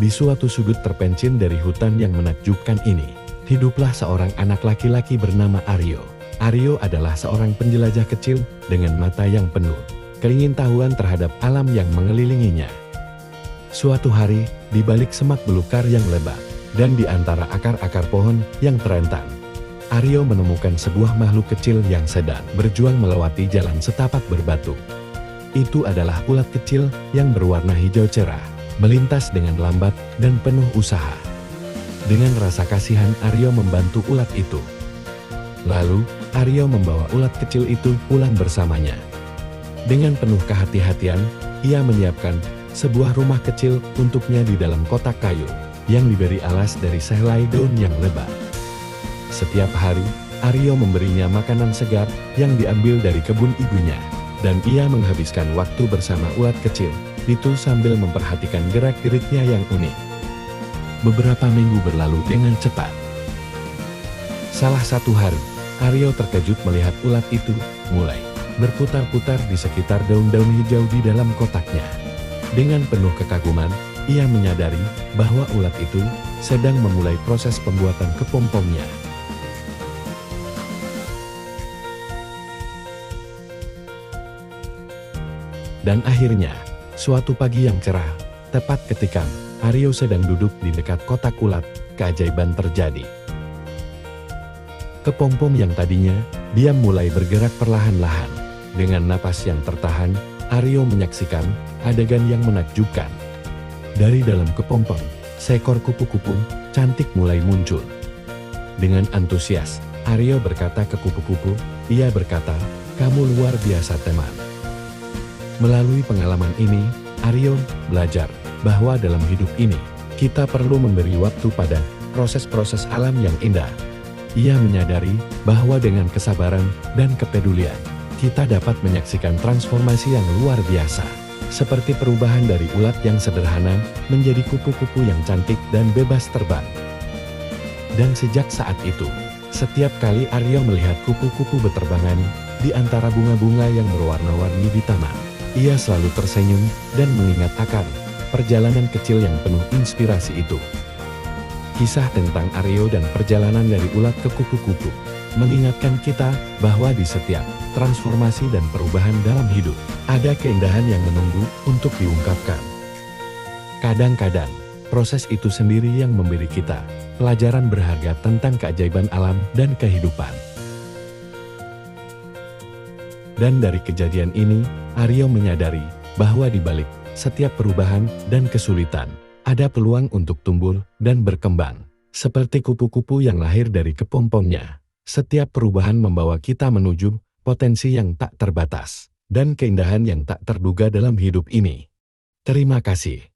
Di suatu sudut terpencil dari hutan yang menakjubkan ini, hiduplah seorang anak laki-laki bernama Aryo. Aryo adalah seorang penjelajah kecil dengan mata yang penuh keingintahuan terhadap alam yang mengelilinginya. Suatu hari, di balik semak belukar yang lebat, dan di antara akar-akar pohon yang terentang, Aryo menemukan sebuah makhluk kecil yang sedang berjuang melewati jalan setapak berbatu. Itu adalah ulat kecil yang berwarna hijau cerah, melintas dengan lambat dan penuh usaha. Dengan rasa kasihan Aryo membantu ulat itu. Lalu, Aryo membawa ulat kecil itu pulang bersamanya. Dengan penuh kehati-hatian, ia menyiapkan sebuah rumah kecil untuknya di dalam kotak kayu, yang diberi alas dari sehelai daun yang lebat. Setiap hari, Aryo memberinya makanan segar yang diambil dari kebun ibunya, dan ia menghabiskan waktu bersama ulat kecil itu sambil memperhatikan gerak-geriknya yang unik. Beberapa minggu berlalu dengan cepat. Salah satu hari, Aryo terkejut melihat ulat itu mulai berputar-putar di sekitar daun-daun hijau di dalam kotaknya. Dengan penuh kekaguman, ia menyadari bahwa ulat itu sedang memulai proses pembuatan kepompongnya. Dan akhirnya, suatu pagi yang cerah, tepat ketika Aryo sedang duduk di dekat kotak ulat, keajaiban terjadi. Kepompong yang tadinya diam mulai bergerak perlahan-lahan. Dengan napas yang tertahan, Aryo menyaksikan adegan yang menakjubkan. Dari dalam kepompong, seekor kupu-kupu cantik mulai muncul. Dengan antusias, Aryo berkata ke kupu-kupu, ia berkata, "Kamu luar biasa teman." Melalui pengalaman ini, Aryo belajar bahwa dalam hidup ini, kita perlu memberi waktu pada proses-proses alam yang indah. Ia menyadari bahwa dengan kesabaran dan kepedulian, kita dapat menyaksikan transformasi yang luar biasa. Seperti perubahan dari ulat yang sederhana menjadi kupu-kupu yang cantik dan bebas terbang. Dan sejak saat itu, setiap kali Aryo melihat kupu-kupu beterbangan di antara bunga-bunga yang berwarna-warni di taman, ia selalu tersenyum dan mengingat akan perjalanan kecil yang penuh inspirasi itu. Kisah tentang Aryo dan perjalanan dari ulat ke kupu-kupu mengingatkan kita bahwa di setiap transformasi dan perubahan dalam hidup, ada keindahan yang menunggu untuk diungkapkan. Kadang-kadang, proses itu sendiri yang memberi kita pelajaran berharga tentang keajaiban alam dan kehidupan. Dan dari kejadian ini, Aryo menyadari bahwa di balik setiap perubahan dan kesulitan, ada peluang untuk tumbuh dan berkembang. Seperti kupu-kupu yang lahir dari kepompongnya, setiap perubahan membawa kita menuju potensi yang tak terbatas dan keindahan yang tak terduga dalam hidup ini. Terima kasih.